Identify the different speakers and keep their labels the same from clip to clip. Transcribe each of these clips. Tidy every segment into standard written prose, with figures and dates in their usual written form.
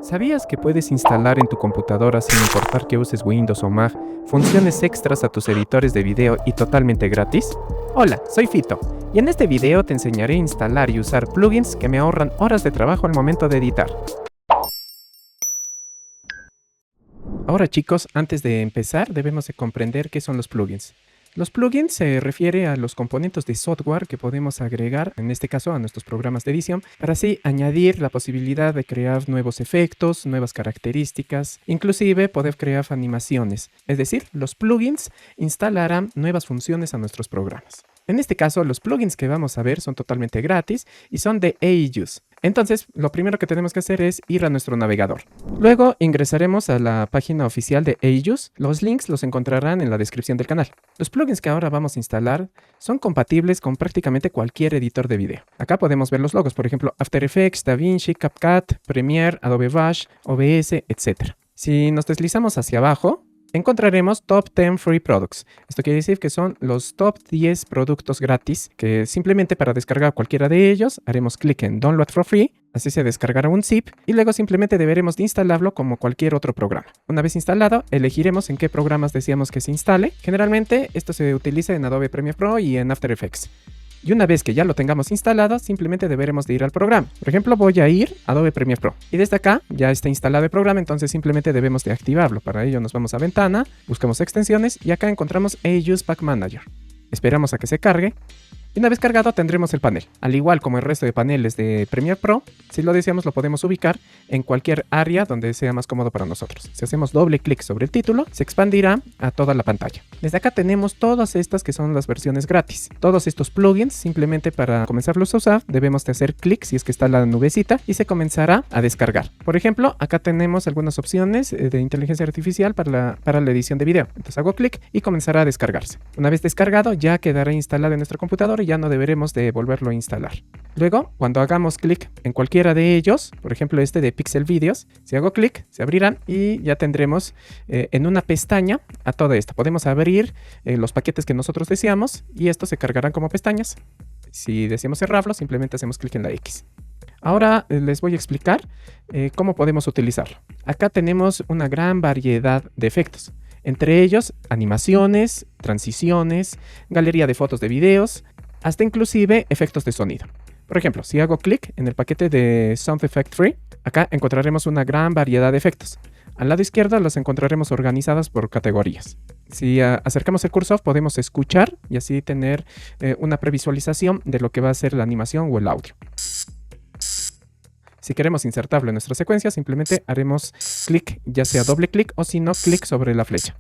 Speaker 1: ¿Sabías que puedes instalar en tu computadora, sin importar que uses Windows o Mac, funciones extras a tus editores de video y totalmente gratis? Hola, soy Fito, y en este video te enseñaré a instalar y usar plugins que me ahorran horas de trabajo al momento de editar. Ahora chicos, antes de empezar debemos de comprender qué son los plugins. Los plugins se refiere a los componentes de software que podemos agregar, en este caso a nuestros programas de edición, para así añadir la posibilidad de crear nuevos efectos, nuevas características, inclusive poder crear animaciones. Es decir, los plugins instalarán nuevas funciones a nuestros programas. En este caso, los plugins que vamos a ver son totalmente gratis y son de Easy Use. Entonces, lo primero que tenemos que hacer es ir a nuestro navegador. Luego ingresaremos a la página oficial de Easy Use. Los links los encontrarán en la descripción del canal. Los plugins que ahora vamos a instalar son compatibles con prácticamente cualquier editor de video. Acá podemos ver los logos, por ejemplo, After Effects, DaVinci, CapCut, Premiere, Adobe Rush, OBS, etc. Si nos deslizamos hacia abajo, encontraremos Top 10 Free Products. Esto quiere decir que son los top 10 productos gratis, que simplemente para descargar cualquiera de ellos haremos clic en Download for Free, así se descargará un zip y luego simplemente deberemos de instalarlo como cualquier otro programa. Una vez instalado, elegiremos en qué programas deseamos que se instale. Generalmente esto se utiliza en Adobe Premiere Pro y en After Effects. Y una vez que ya lo tengamos instalado, simplemente deberemos de ir al programa. Por ejemplo, voy a ir a Adobe Premiere Pro. Y desde acá ya está instalado el programa, entonces simplemente debemos de activarlo. Para ello nos vamos a Ventana, buscamos extensiones y acá encontramos Easy Use Pack Manager. Esperamos a que se cargue. Y una vez cargado tendremos el panel. Al igual como el resto de paneles de Premiere Pro, si lo deseamos lo podemos ubicar en cualquier área donde sea más cómodo para nosotros. Si hacemos doble clic sobre el título, se expandirá a toda la pantalla. Desde acá tenemos todas estas que son las versiones gratis. Todos estos plugins, simplemente para comenzarlos a usar, debemos de hacer clic si es que está la nubecita y se comenzará a descargar. Por ejemplo, acá tenemos algunas opciones de inteligencia artificial para la edición de video. Entonces hago clic y comenzará a descargarse. Una vez descargado, ya quedará instalado en nuestro computador y ya no deberemos de volverlo a instalar. Luego, cuando hagamos clic en cualquiera de ellos, por ejemplo este de Pixel Videos, si hago clic, se abrirán y ya tendremos en una pestaña a todo esto. Podemos abrir los paquetes que nosotros deseamos y estos se cargarán como pestañas. Si deseamos cerrarlo, simplemente hacemos clic en la X. Ahora les voy a explicar cómo podemos utilizarlo. Acá tenemos una gran variedad de efectos. Entre ellos, animaciones, transiciones, galería de fotos de videos, hasta inclusive efectos de sonido. Por ejemplo, si hago clic en el paquete de Sound Effect Free, acá encontraremos una gran variedad de efectos. Al lado izquierdo los encontraremos organizados por categorías. Si acercamos el cursor podemos escuchar y así tener una previsualización de lo que va a ser la animación o el audio. Si queremos insertarlo en nuestra secuencia, simplemente haremos clic, ya sea doble clic o si no, clic sobre la flecha.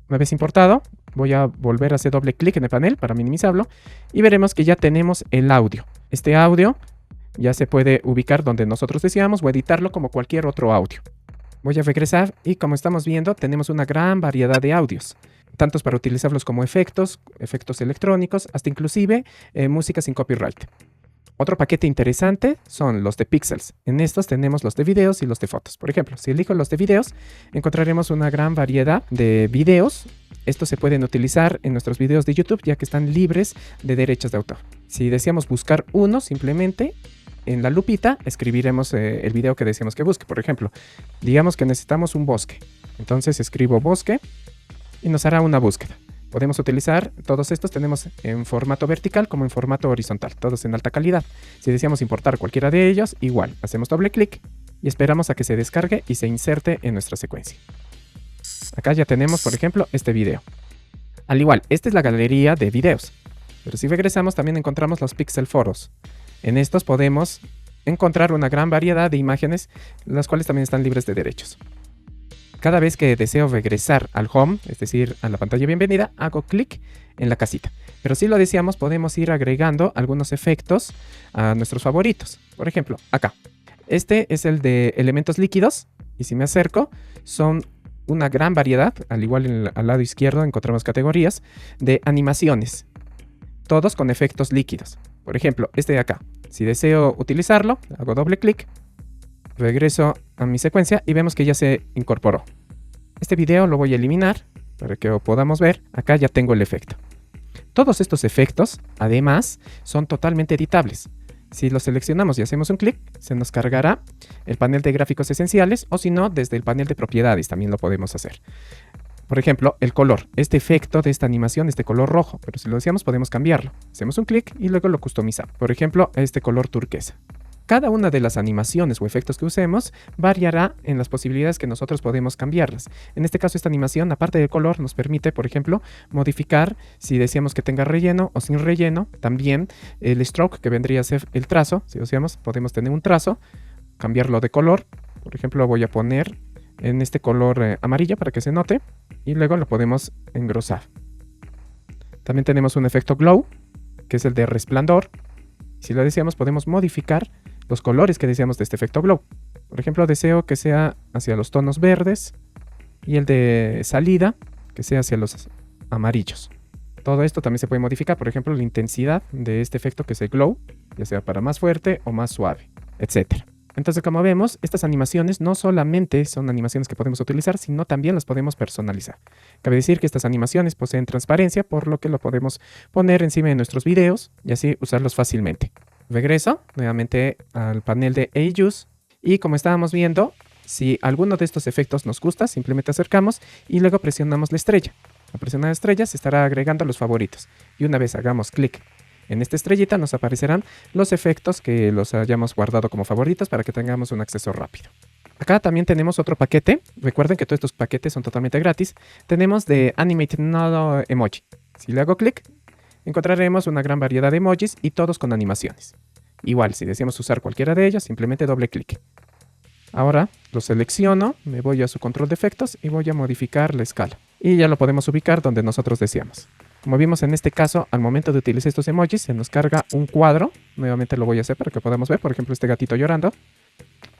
Speaker 1: Una vez importado, voy a volver a hacer doble clic en el panel para minimizarlo y veremos que ya tenemos el audio. Este audio ya se puede ubicar donde nosotros deseamos o editarlo como cualquier otro audio. Voy a regresar y como estamos viendo tenemos una gran variedad de audios, tantos para utilizarlos como efectos electrónicos, hasta inclusive música sin copyright. Otro paquete interesante son los de pixels. En estos tenemos los de videos y los de fotos. Por ejemplo, si elijo los de videos, encontraremos una gran variedad de videos. Estos se pueden utilizar en nuestros videos de YouTube ya que están libres de derechos de autor. Si deseamos buscar uno, simplemente en la lupita escribiremos el video que deseamos que busque. Por ejemplo, digamos que necesitamos un bosque. Entonces escribo bosque y nos hará una búsqueda. Podemos utilizar todos estos, tenemos en formato vertical como en formato horizontal, todos en alta calidad. Si deseamos importar cualquiera de ellos, igual, hacemos doble clic y esperamos a que se descargue y se inserte en nuestra secuencia. Acá ya tenemos, por ejemplo, este video. Al igual, esta es la galería de videos. Pero si regresamos también encontramos los pixel photos. En estos podemos encontrar una gran variedad de imágenes, las cuales también están libres de derechos. Cada vez que deseo regresar al home, es decir, a la pantalla bienvenida, hago clic en la casita. Pero si lo deseamos, podemos ir agregando algunos efectos a nuestros favoritos. Por ejemplo, acá. Este es el de elementos líquidos. Y si me acerco, son una gran variedad. Al igual al lado izquierdo encontramos categorías de animaciones. Todos con efectos líquidos. Por ejemplo, este de acá. Si deseo utilizarlo, hago doble clic. Regreso a mi secuencia y vemos que ya se incorporó. Este video lo voy a eliminar para que lo podamos ver. Acá ya tengo el efecto. Todos estos efectos, además, son totalmente editables. Si lo seleccionamos y hacemos un clic, se nos cargará el panel de gráficos esenciales, o si no, desde el panel de propiedades también lo podemos hacer. Por ejemplo, el color. Este efecto de esta animación es de color rojo, pero si lo deseamos podemos cambiarlo. Hacemos un clic y luego lo customizamos. Por ejemplo, este color turquesa. Cada una de las animaciones o efectos que usemos variará en las posibilidades que nosotros podemos cambiarlas. En este caso, esta animación, aparte del color, nos permite, por ejemplo, modificar si deseamos que tenga relleno o sin relleno. También el stroke, que vendría a ser el trazo. Si deseamos, podemos tener un trazo, cambiarlo de color. Por ejemplo, voy a poner en este color amarillo para que se note. Y luego lo podemos engrosar. También tenemos un efecto glow, que es el de resplandor. Si lo deseamos, podemos modificar los colores que deseamos de este efecto glow. Por ejemplo, deseo que sea hacia los tonos verdes y el de salida que sea hacia los amarillos. Todo esto también se puede modificar, por ejemplo, la intensidad de este efecto que es el glow, ya sea para más fuerte o más suave, etc. Entonces, como vemos, estas animaciones no solamente son animaciones que podemos utilizar, sino también las podemos personalizar. Cabe decir que estas animaciones poseen transparencia, por lo que lo podemos poner encima de nuestros videos y así usarlos fácilmente. Regreso nuevamente al panel de Use y como estábamos viendo, si alguno de estos efectos nos gusta, simplemente acercamos y luego presionamos la estrella. Al presionar la estrella se estará agregando a los favoritos y una vez hagamos clic en esta estrellita nos aparecerán los efectos que los hayamos guardado como favoritos para que tengamos un acceso rápido. Acá también tenemos otro paquete. Recuerden que todos estos paquetes son totalmente gratis. Tenemos de Animate Node Emoji. Si le hago clic, encontraremos una gran variedad de emojis y todos con animaciones. Igual, si deseamos usar cualquiera de ellos, simplemente doble clic. Ahora lo selecciono, me voy a su control de efectos y voy a modificar la escala. Y ya lo podemos ubicar donde nosotros deseamos. Como vimos en este caso, al momento de utilizar estos emojis, se nos carga un cuadro. Nuevamente lo voy a hacer para que podamos ver, por ejemplo, este gatito llorando.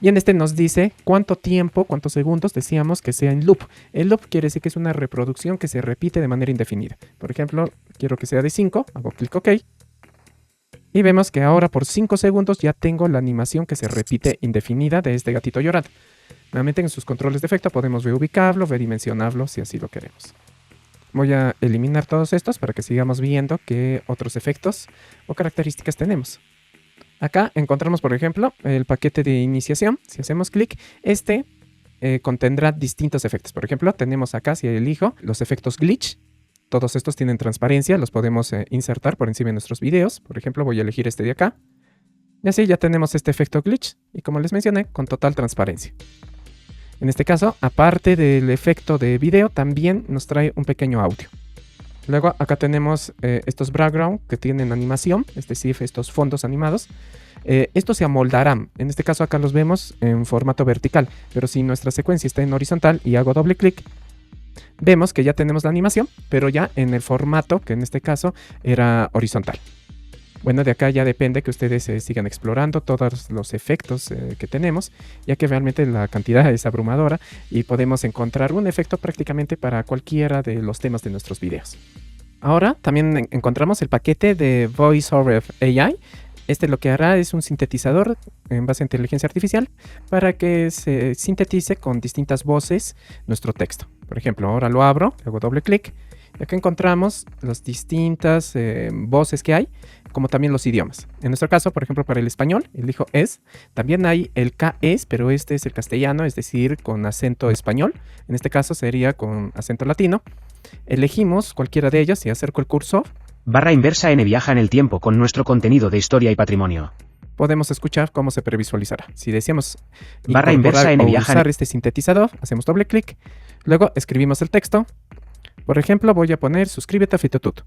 Speaker 1: Y en este nos dice cuánto tiempo, cuántos segundos decíamos que sea en loop. El loop quiere decir que es una reproducción que se repite de manera indefinida. Por ejemplo, quiero que sea de 5, hago clic OK. Y vemos que ahora por 5 segundos ya tengo la animación que se repite indefinida de este gatito llorando. Nuevamente en sus controles de efecto podemos reubicarlo, redimensionarlo si así lo queremos. Voy a eliminar todos estos para que sigamos viendo qué otros efectos o características tenemos. Acá encontramos, por ejemplo, el paquete de iniciación. Si hacemos clic, este contendrá distintos efectos. Por ejemplo, tenemos acá, si elijo, los efectos glitch. Todos estos tienen transparencia, los podemos insertar por encima de nuestros videos. Por ejemplo, voy a elegir este de acá. Y así ya tenemos este efecto glitch. Y como les mencioné, con total transparencia. En este caso, aparte del efecto de video, también nos trae un pequeño audio. Luego acá tenemos estos background que tienen animación, es decir, estos fondos animados. Estos se amoldarán. En este caso acá los vemos en formato vertical, pero si nuestra secuencia está en horizontal y hago doble clic, vemos que ya tenemos la animación, pero ya en el formato que en este caso era horizontal. Bueno, de acá ya depende que ustedes sigan explorando todos los efectos que tenemos, ya que realmente la cantidad es abrumadora y podemos encontrar un efecto prácticamente para cualquiera de los temas de nuestros videos. Ahora también encontramos el paquete de VoiceOver AI. Este lo que hará es un sintetizador en base a inteligencia artificial para que se sintetice con distintas voces nuestro texto. Por ejemplo, ahora lo abro, hago doble clic. Y acá encontramos las distintas voces que hay, como también los idiomas. En nuestro caso, por ejemplo, para el español, elijo es. También hay el KS, pero este es el castellano, es decir, con acento español. En este caso sería con acento latino. Elegimos cualquiera de ellas y acerco el cursor.
Speaker 2: Barra inversa N viaja en el tiempo con nuestro contenido de historia y patrimonio.
Speaker 1: Podemos escuchar cómo se previsualizará. Si deseamos
Speaker 2: barra inversa N viaja
Speaker 1: usar este sintetizador, hacemos doble clic. Luego escribimos el texto. Por ejemplo, voy a poner suscríbete a Fitotut.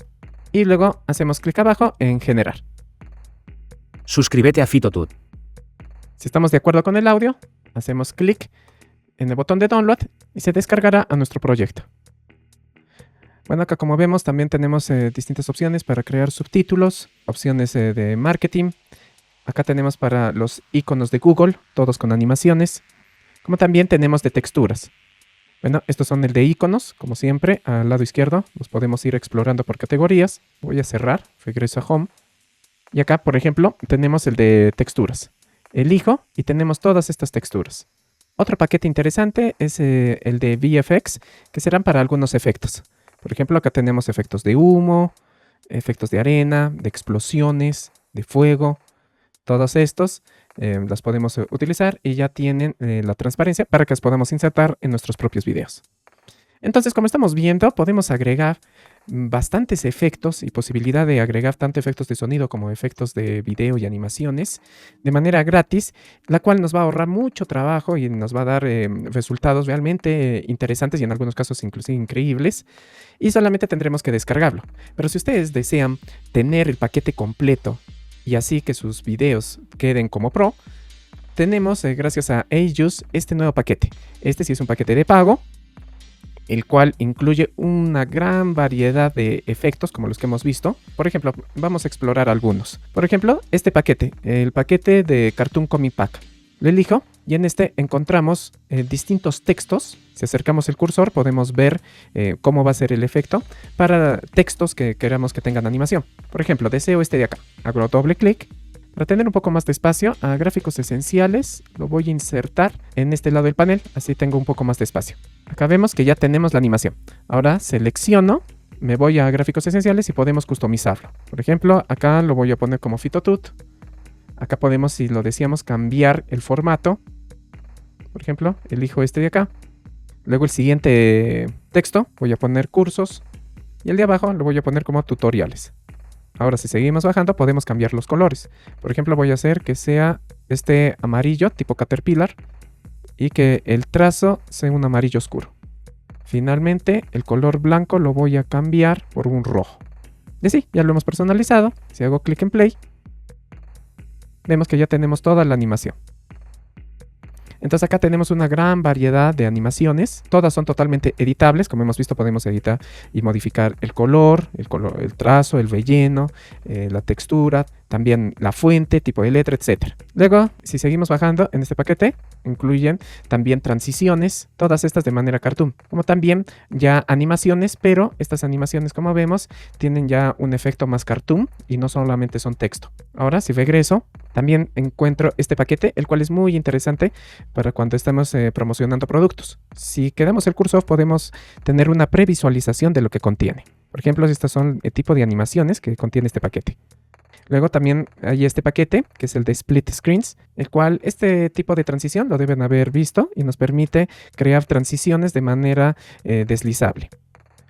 Speaker 1: Y luego hacemos clic abajo en generar.
Speaker 2: Suscríbete a Fitotut.
Speaker 1: Si estamos de acuerdo con el audio, hacemos clic en el botón de download y se descargará a nuestro proyecto. Bueno, acá como vemos también tenemos distintas opciones para crear subtítulos, opciones de marketing. Acá tenemos para los iconos de Google, todos con animaciones. Como también tenemos de texturas. Bueno, estos son el de iconos, como siempre, al lado izquierdo. Los podemos ir explorando por categorías. Voy a cerrar, regreso a Home. Y acá, por ejemplo, tenemos el de texturas. Elijo y tenemos todas estas texturas. Otro paquete interesante es el de VFX, que serán para algunos efectos. Por ejemplo, acá tenemos efectos de humo, efectos de arena, de explosiones, de fuego. Todos estos las podemos utilizar y ya tienen la transparencia para que las podamos insertar en nuestros propios videos. Entonces, como estamos viendo, podemos agregar bastantes efectos y posibilidad de agregar tanto efectos de sonido como efectos de video y animaciones de manera gratis, la cual nos va a ahorrar mucho trabajo y nos va a dar resultados realmente interesantes y en algunos casos inclusive increíbles, y solamente tendremos que descargarlo. Pero si ustedes desean tener el paquete completo y así que sus videos queden como pro, tenemos gracias a Asus este nuevo paquete. Este sí es un paquete de pago, el cual incluye una gran variedad de efectos como los que hemos visto. Por ejemplo, vamos a explorar algunos. Por ejemplo, este paquete, el paquete de Cartoon Comic Pack. Lo elijo y en este encontramos distintos textos. Si acercamos el cursor podemos ver cómo va a ser el efecto para textos que queramos que tengan animación. Por ejemplo, deseo este de acá. Hago doble clic. Para tener un poco más de espacio, a gráficos esenciales lo voy a insertar en este lado del panel, así tengo un poco más de espacio. Acá vemos que ya tenemos la animación. Ahora selecciono, me voy a gráficos esenciales y podemos customizarlo. Por ejemplo, acá lo voy a poner como Fitotut. Acá podemos, si lo deseamos, cambiar el formato. Por ejemplo, elijo este de acá. Luego el siguiente texto voy a poner cursos y el de abajo lo voy a poner como tutoriales. Ahora, si seguimos bajando, podemos cambiar los colores. Por ejemplo, voy a hacer que sea este amarillo tipo Caterpillar y que el trazo sea un amarillo oscuro. Finalmente, el color blanco lo voy a cambiar por un rojo. Y así, ya lo hemos personalizado. Si hago clic en play, vemos que ya tenemos toda la animación. Entonces acá tenemos una gran variedad de animaciones. Todas son totalmente editables. Como hemos visto, podemos editar y modificar el color, el trazo, el relleno, la textura, también la fuente, tipo de letra, etc. Luego, si seguimos bajando en este paquete, incluyen también transiciones, todas estas de manera cartoon, como también ya animaciones, pero estas animaciones, como vemos, tienen ya un efecto más cartoon y no solamente son texto. Ahora, si regreso, también encuentro este paquete, el cual es muy interesante para cuando estamos promocionando productos. Si quedamos el cursor, podemos tener una previsualización de lo que contiene. Por ejemplo, estas son el tipo de animaciones que contiene este paquete. Luego también hay este paquete, que es el de Split Screens, el cual este tipo de transición lo deben haber visto y nos permite crear transiciones de manera deslizable.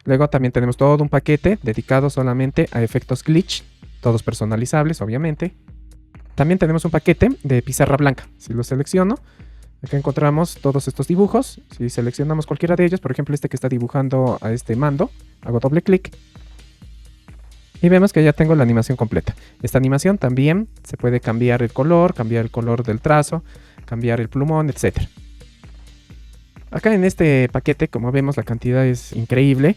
Speaker 1: Luego también tenemos todo un paquete dedicado solamente a efectos glitch, todos personalizables, obviamente. También tenemos un paquete de pizarra blanca. Si lo selecciono, acá encontramos todos estos dibujos. Si seleccionamos cualquiera de ellos, por ejemplo este que está dibujando a este mando, hago doble clic y vemos que ya tengo la animación completa. Esta animación también se puede cambiar el color del trazo, cambiar el plumón, etc. Acá en este paquete, como vemos, la cantidad es increíble.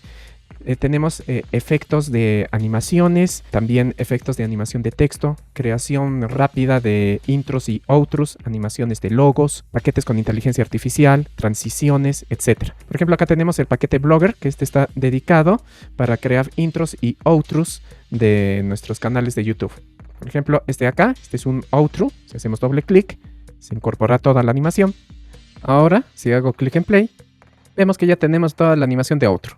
Speaker 1: Tenemos efectos de animaciones, también efectos de animación de texto, creación rápida de intros y outros, animaciones de logos, paquetes con inteligencia artificial, transiciones, etc. Por ejemplo, acá tenemos el paquete Blogger, que este está dedicado para crear intros y outros de nuestros canales de YouTube. Por ejemplo, este de acá, este es un outro. Si hacemos doble clic, se incorpora toda la animación. Ahora, si hago clic en play, vemos que ya tenemos toda la animación de outro.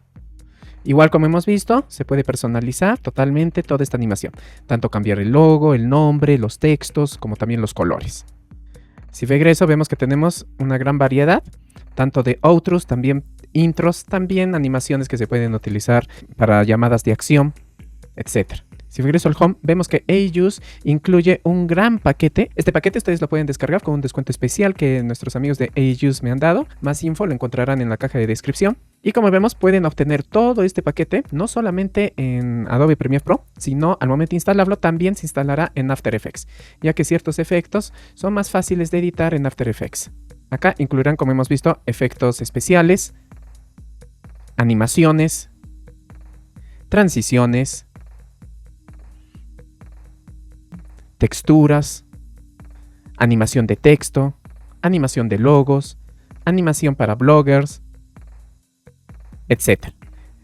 Speaker 1: Igual como hemos visto, se puede personalizar totalmente toda esta animación. Tanto cambiar el logo, el nombre, los textos, como también los colores. Si regreso, vemos que tenemos una gran variedad, tanto de outros, también intros, también animaciones que se pueden utilizar para llamadas de acción, etc. Si regreso al home, vemos que Asus incluye un gran paquete. Este paquete ustedes lo pueden descargar con un descuento especial que nuestros amigos de Asus me han dado. Más info lo encontrarán en la caja de descripción. Y como vemos, pueden obtener todo este paquete no solamente en Adobe Premiere Pro, sino al momento de instalarlo también se instalará en After Effects, ya que ciertos efectos son más fáciles de editar en After Effects. Acá incluirán, como hemos visto, efectos especiales, animaciones, transiciones, texturas, animación de texto, animación de logos, animación para bloggers, etc.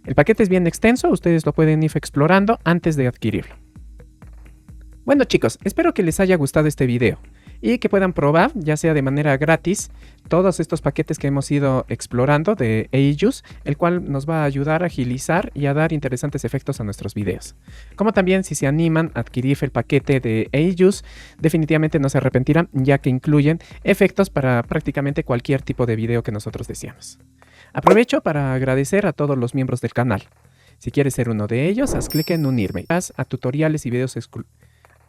Speaker 1: El paquete es bien extenso, ustedes lo pueden ir explorando antes de adquirirlo. Bueno chicos, espero que les haya gustado este video. y que puedan probar, ya sea de manera gratis, todos estos paquetes que hemos ido explorando de Aegis, el cual nos va a ayudar a agilizar y a dar interesantes efectos a nuestros videos. Como también, si se animan a adquirir el paquete de Aegis, definitivamente no se arrepentirán, ya que incluyen efectos para prácticamente cualquier tipo de video que nosotros deseamos. Aprovecho para agradecer a todos los miembros del canal. Si quieres ser uno de ellos, haz clic en unirme. Vas a tutoriales y videos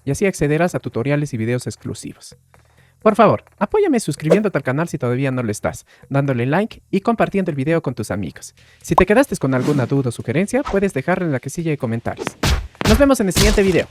Speaker 1: y así accederás a tutoriales y videos exclusivos. Por favor, apóyame suscribiéndote al canal si todavía no lo estás, dándole like y compartiendo el video con tus amigos. Si te quedaste con alguna duda o sugerencia, puedes dejarla en la casilla de comentarios. Nos vemos en el siguiente video.